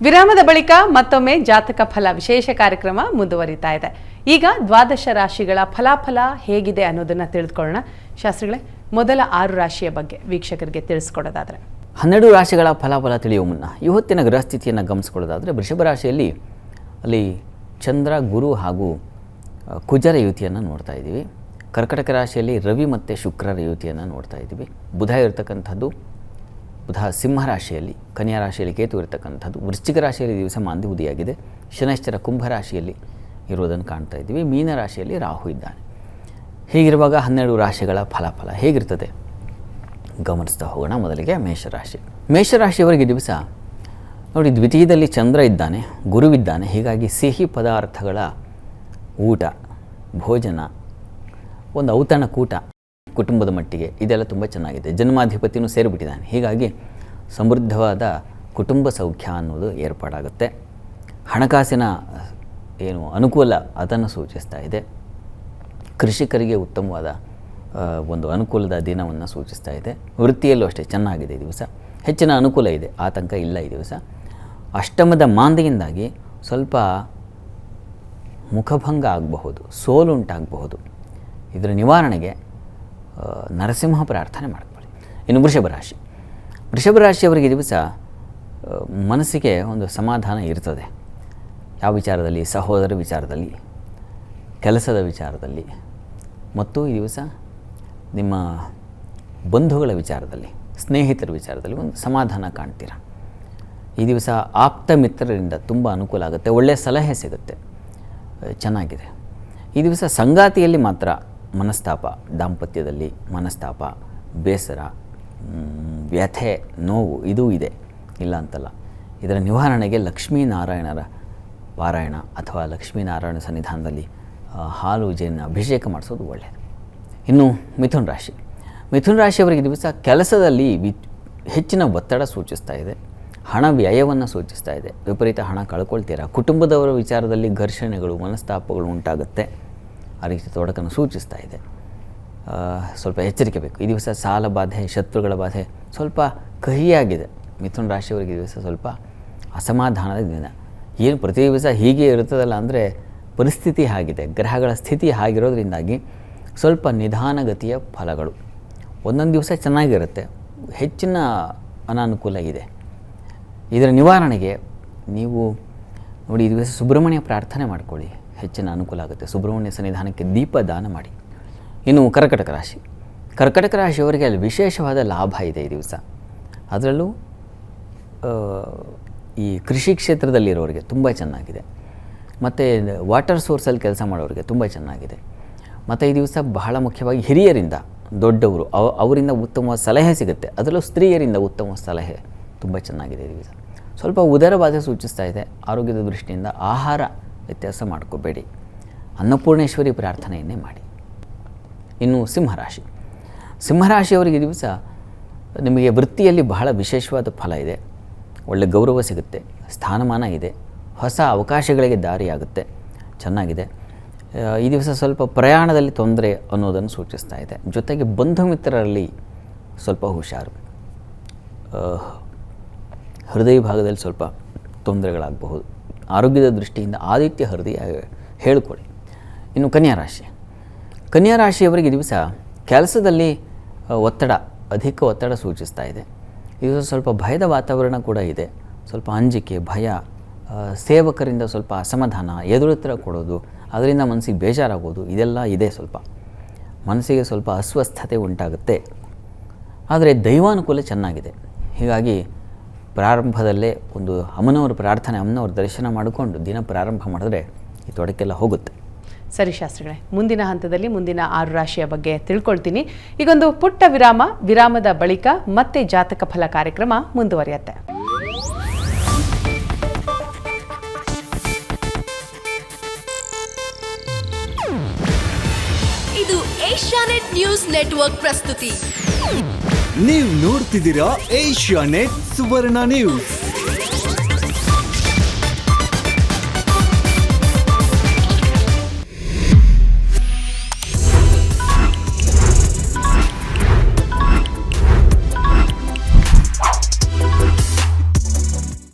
ವಿರಾಮದ ಬಳಿಕ ಮತ್ತೊಮ್ಮೆ ಜಾತಕ ಫಲ ವಿಶೇಷ ಕಾರ್ಯಕ್ರಮ ಮುಂದುವರಿತಾ ಇದೆ. ಈಗ ದ್ವಾದಶ ರಾಶಿಗಳ ಫಲಾಫಲ ಹೇಗಿದೆ ಅನ್ನೋದನ್ನ ತಿಳಿದುಕೊಳ್ಳೋಣ. ಶಾಸ್ತ್ರಿಗಳೇ, ಮೊದಲ 6 ರಾಶಿಯ ಬಗ್ಗೆ ವೀಕ್ಷಕರಿಗೆ ತಿಳಿಸ್ಕೊಡೋದಾದ್ರೆ. 12 ರಾಶಿಗಳ ಫಲಾಫಲ ತಿಳಿಯುವ ಮುನ್ನ ಇವತ್ತಿನ ಗ್ರಹಸ್ಥಿತಿಯನ್ನು ಗಮನಿಸ್ಕೊಳ್ಳೋದಾದರೆ, ವೃಷಭ ರಾಶಿಯಲ್ಲಿ ಅಲ್ಲಿ ಚಂದ್ರ, ಗುರು ಹಾಗೂ ಕುಜರ ಯುತಿಯನ್ನು ನೋಡ್ತಾ ಇದ್ದೀವಿ. ಕರ್ಕಟಕ ರಾಶಿಯಲ್ಲಿ ರವಿ ಮತ್ತು ಶುಕ್ರರ ಯುತಿಯನ್ನು ನೋಡ್ತಾ ಇದ್ದೀವಿ. ಬುಧ ಇರತಕ್ಕಂಥದ್ದು, ಬುಧ ಸಿಂಹ ರಾಶಿಯಲ್ಲಿ, ಕನ್ಯಾ ರಾಶಿಯಲ್ಲಿ ಕೇತು ಇರತಕ್ಕಂಥದ್ದು. ವೃಶ್ಚಿಕ ರಾಶಿಯಲ್ಲಿ ದಿವಸ ಮಾಂದಿ ಉದಿಯಾಗಿದೆ. ಶನೈಶ್ಚರ ಕುಂಭ ರಾಶಿಯಲ್ಲಿ ಇರುವುದನ್ನು ಕಾಣ್ತಾ ಇದ್ದೀವಿ. ಮೀನ ರಾಶಿಯಲ್ಲಿ ರಾಹು ಇದ್ದಾನೆ. ಹೀಗಿರುವಾಗ 12 ರಾಶಿಗಳ ಫಲಾಫಲ ಹೇಗಿರ್ತದೆ ಗಮನಿಸ್ತಾ ಹೋಗೋಣ. ಮೊದಲಿಗೆ ಮೇಷರಾಶಿ. ಮೇಷರಾಶಿಯವರಿಗೆ ದಿವಸ ನೋಡಿ, ದ್ವಿತೀಯದಲ್ಲಿ ಚಂದ್ರ ಇದ್ದಾನೆ, ಗುರುವಿದ್ದಾನೆ. ಹೀಗಾಗಿ ಸಿಹಿ ಪದಾರ್ಥಗಳ ಊಟ, ಭೋಜನ, ಒಂದು ಔತಣಕೂಟ ಕುಟುಂಬದ ಮಟ್ಟಿಗೆ ಇದೆಲ್ಲ ತುಂಬ ಚೆನ್ನಾಗಿದೆ. ಜನ್ಮಾಧಿಪತಿಯೂ ಸೇರಿಬಿಟ್ಟಿದ್ದಾನೆ. ಹೀಗಾಗಿ ಸಮೃದ್ಧವಾದ ಕುಟುಂಬ ಸೌಖ್ಯ ಅನ್ನೋದು ಏರ್ಪಾಡಾಗುತ್ತೆ. ಹಣಕಾಸಿನ ಏನು ಅನುಕೂಲ ಅದನ್ನು ಸೂಚಿಸ್ತಾ ಇದೆ. ಕೃಷಿಕರಿಗೆ ಉತ್ತಮವಾದ ಒಂದು ಅನುಕೂಲದ ದಿನವನ್ನು ಸೂಚಿಸ್ತಾ ಇದೆ. ವೃತ್ತಿಯಲ್ಲೂ ಅಷ್ಟೇ ಚೆನ್ನಾಗಿದೆ ಈ ದಿವಸ. ಹೆಚ್ಚಿನ ಅನುಕೂಲ ಇದೆ, ಆತಂಕ ಇಲ್ಲ ಈ ದಿವಸ. ಅಷ್ಟಮದ ಮಾಂದಿಯಿಂದಾಗಿ ಸ್ವಲ್ಪ ಮುಖಭಂಗ ಆಗಬಹುದು, ಸೋಲುಂಟಾಗಬಹುದು. ಇದರ ನಿವಾರಣೆಗೆ ನರಸಿಂಹ ಪ್ರಾರ್ಥನೆ ಮಾಡ್ಕೊಳ್ಳಿ. ಇನ್ನು ವೃಷಭ ರಾಶಿ. ವೃಷಭ ರಾಶಿಯವರಿಗೆ ದಿವಸ ಮನಸ್ಸಿಗೆ ಒಂದು ಸಮಾಧಾನ ಇರ್ತದೆ. ಯಾವ ವಿಚಾರದಲ್ಲಿ? ಸಹೋದರ ವಿಚಾರದಲ್ಲಿ, ಕೆಲಸದ ವಿಚಾರದಲ್ಲಿ, ಮತ್ತು ಈ ದಿವಸ ನಿಮ್ಮ ಬಂಧುಗಳ ವಿಚಾರದಲ್ಲಿ, ಸ್ನೇಹಿತರ ವಿಚಾರದಲ್ಲಿ ಒಂದು ಸಮಾಧಾನ ಕಾಣ್ತೀರ. ಈ ದಿವಸ ಆಪ್ತ ಮಿತ್ರರಿಂದ ತುಂಬ ಅನುಕೂಲ ಆಗುತ್ತೆ. ಒಳ್ಳೆಯ ಸಲಹೆ ಸಿಗುತ್ತೆ, ಚೆನ್ನಾಗಿದೆ. ಈ ದಿವಸ ಸಂಗಾತಿಯಲ್ಲಿ ಮಾತ್ರ ಮನಸ್ತಾಪ, ದಾಂಪತ್ಯದಲ್ಲಿ ಮನಸ್ತಾಪ, ಬೇಸರ, ವ್ಯಥೆ, ನೋವು ಇದೂ ಇದೆ, ಇಲ್ಲ ಅಂತಲ್ಲ. ಇದರ ನಿವಾರಣೆಗೆ ಲಕ್ಷ್ಮೀನಾರಾಯಣರ ಪಾರಾಯಣ ಅಥವಾ ಲಕ್ಷ್ಮೀನಾರಾಯಣ ಸನ್ನಿಧಾನದಲ್ಲಿ ಹಾಲು ಜೇನು ಅಭಿಷೇಕ ಮಾಡಿಸೋದು ಒಳ್ಳೆಯದು. ಇನ್ನು ಮಿಥುನ ರಾಶಿ. ಮಿಥುನ ರಾಶಿಯವರಿಗೆ ದಿವಸ ಕೆಲಸದಲ್ಲಿ ಹೆಚ್ಚಿನ ಒತ್ತಡ ಸೂಚಿಸ್ತಾ ಇದೆ. ಹಣ ವ್ಯಯವನ್ನು ಸೂಚಿಸ್ತಾ ಇದೆ. ವಿಪರೀತ ಹಣ ಕಳ್ಕೊಳ್ತೀರಾ. ಕುಟುಂಬದವರ ವಿಚಾರದಲ್ಲಿ ಘರ್ಷಣೆಗಳು, ಮನಸ್ತಾಪಗಳು ಉಂಟಾಗುತ್ತೆ. ಆ ರೀತಿ ತೊಡಕನ್ನು ಸೂಚಿಸ್ತಾ ಇದೆ. ಸ್ವಲ್ಪ ಎಚ್ಚರಿಕೆ ಬೇಕು. ಈ ದಿವಸ ಸಾಲ ಬಾಧೆ, ಶತ್ರುಗಳ ಬಾಧೆ ಸ್ವಲ್ಪ ಕಹಿಯಾಗಿದೆ. ಮಿಥುನ ರಾಶಿಯವರಿಗೆ ದಿವಸ ಸ್ವಲ್ಪ ಅಸಮಾಧಾನದ ದಿನ. ಏನು ಪ್ರತಿ ದಿವಸ ಹೀಗೆ ಇರ್ತದಲ್ಲ ಅಂದರೆ ಪರಿಸ್ಥಿತಿ ಆಗಿದೆ, ಗ್ರಹಗಳ ಸ್ಥಿತಿ ಆಗಿರೋದ್ರಿಂದಾಗಿ ಸ್ವಲ್ಪ ನಿಧಾನಗತಿಯ ಫಲಗಳು. ಒಂದೊಂದು ದಿವಸ ಚೆನ್ನಾಗಿರುತ್ತೆ, ಹೆಚ್ಚಿನ ಅನಾನುಕೂಲ ಇದೆ. ಇದರ ನಿವಾರಣೆಗೆ ನೀವು ನೋಡಿ, ಈ ದಿವಸ ಸುಬ್ರಹ್ಮಣ್ಯ ಪ್ರಾರ್ಥನೆ ಮಾಡ್ಕೊಳ್ಳಿ, ಹೆಚ್ಚಿನ ಅನುಕೂಲ ಆಗುತ್ತೆ. ಸುಬ್ರಹ್ಮಣ್ಯ ಸನ್ನಿಧಾನಕ್ಕೆ ದೀಪ ದಾನ ಮಾಡಿ. ಇನ್ನು ಕರ್ಕಟಕ ರಾಶಿ. ಕರ್ಕಟಕ ರಾಶಿಯವರಿಗೆ ಅಲ್ಲಿ ವಿಶೇಷವಾದ ಲಾಭ ಇದೆ ಈ ದಿವಸ. ಅದರಲ್ಲೂ ಈ ಕೃಷಿ ಕ್ಷೇತ್ರದಲ್ಲಿರೋರಿಗೆ ತುಂಬ ಚೆನ್ನಾಗಿದೆ. ಮತ್ತು ವಾಟರ್ ಸೋರ್ಸಲ್ಲಿ ಕೆಲಸ ಮಾಡೋರಿಗೆ ತುಂಬ ಚೆನ್ನಾಗಿದೆ. ಮತ್ತು ಈ ದಿವಸ ಬಹಳ ಮುಖ್ಯವಾಗಿ ಹಿರಿಯರಿಂದ, ದೊಡ್ಡವರು ಅವರಿಂದ ಉತ್ತಮ ಸಲಹೆ ಸಿಗುತ್ತೆ. ಅದರಲ್ಲೂ ಸ್ತ್ರೀಯರಿಂದ ಉತ್ತಮ ಸಲಹೆ ತುಂಬ ಚೆನ್ನಾಗಿದೆ ಈ ದಿವಸ. ಸ್ವಲ್ಪ ಉದರ ಬಾಧೆ ಸೂಚಿಸ್ತಾ ಇದೆ. ಆರೋಗ್ಯದ ದೃಷ್ಟಿಯಿಂದ ಆಹಾರ ವ್ಯತ್ಯಾಸ ಮಾಡ್ಕೋಬೇಡಿ. ಅನ್ನಪೂರ್ಣೇಶ್ವರಿ ಪ್ರಾರ್ಥನೆಯನ್ನೇ ಮಾಡಿ. ಇನ್ನು ಸಿಂಹರಾಶಿ. ಸಿಂಹರಾಶಿಯವರಿಗೆ ದಿವಸ ನಿಮಗೆ ವೃತ್ತಿಯಲ್ಲಿ ಬಹಳ ವಿಶೇಷವಾದ ಫಲ ಇದೆ. ಒಳ್ಳೆ ಗೌರವ ಸಿಗುತ್ತೆ, ಸ್ಥಾನಮಾನ ಇದೆ, ಹೊಸ ಅವಕಾಶಗಳಿಗೆ ದಾರಿಯಾಗುತ್ತೆ, ಚೆನ್ನಾಗಿದೆ. ಈ ದಿವಸ ಸ್ವಲ್ಪ ಪ್ರಯಾಣದಲ್ಲಿ ತೊಂದರೆ ಅನ್ನೋದನ್ನು ಸೂಚಿಸ್ತಾ ಇದೆ. ಜೊತೆಗೆ ಬಂಧು ಮಿತ್ರರಲ್ಲಿ ಸ್ವಲ್ಪ ಹುಷಾರು. ಹೃದಯ ಭಾಗದಲ್ಲಿ ಸ್ವಲ್ಪ ತೊಂದರೆಗಳಾಗಬಹುದು. ಆರೋಗ್ಯದ ದೃಷ್ಟಿಯಿಂದ ಆದಿತ್ಯ ಹೃದಯ ಹೇಳ್ಕೊಳ್ಳಿ. ಇನ್ನು ಕನ್ಯಾ ರಾಶಿ. ಕನ್ಯಾ ರಾಶಿಯವರಿಗೆ ದಿವಸ ಕೆಲಸದಲ್ಲಿ ಒತ್ತಡ, ಅಧಿಕ ಒತ್ತಡ ಸೂಚಿಸ್ತಾ ಇದೆ. ಇದು ಸ್ವಲ್ಪ ಭಯದ ವಾತಾವರಣ ಕೂಡ ಇದೆ. ಸ್ವಲ್ಪ ಅಂಜಿಕೆ, ಭಯ, ಸೇವಕರಿಂದ ಸ್ವಲ್ಪ ಅಸಮಾಧಾನ, ಎದುರುತ್ತರ ಕೊಡೋದು, ಅದರಿಂದ ಮನಸ್ಸಿಗೆ ಬೇಜಾರಾಗೋದು, ಇದೆಲ್ಲ ಇದೆ. ಸ್ವಲ್ಪ ಮನಸ್ಸಿಗೆ ಸ್ವಲ್ಪ ಅಸ್ವಸ್ಥತೆ ಉಂಟಾಗುತ್ತೆ. ಆದರೆ ದೈವಾನುಕೂಲ ಚೆನ್ನಾಗಿದೆ. ಹೀಗಾಗಿ ಪ್ರಾರಂಭದಲ್ಲೇ ಒಂದು ಅಮ್ಮನವರ ಪ್ರಾರ್ಥನೆ, ಅಮ್ಮನವ್ರ ದರ್ಶನ ಮಾಡಿಕೊಂಡು ದಿನ ಪ್ರಾರಂಭ ಮಾಡಿದ್ರೆ ಈ ತೊಡಕೆಲ್ಲ ಹೋಗುತ್ತೆ. ಸರಿ ಶಾಸ್ತ್ರಿಗಳೇ, ಮುಂದಿನ ಹಂತದಲ್ಲಿ ಮುಂದಿನ 6 ರಾಶಿಯ ಬಗ್ಗೆ ತಿಳ್ಕೊಳ್ತೀನಿ. ಈಗೊಂದು ಪುಟ್ಟ ವಿರಾಮ. ವಿರಾಮದ ಬಳಿಕ ಮತ್ತೆ ಜಾತಕ ಫಲ ಕಾರ್ಯಕ್ರಮ ಮುಂದುವರಿಯುತ್ತೆ. ಇದು ಏಷ್ಯಾನೆಟ್ ನ್ಯೂಸ್ ನೆಟ್ವರ್ಕ್ ಪ್ರಸ್ತುತಿ. ನೀವು ನೋಡ್ತಿದ್ದೀರಾ ಏಷ್ಯಾನೆಟ್ ಸುವರ್ಣ ನ್ಯೂಸ್.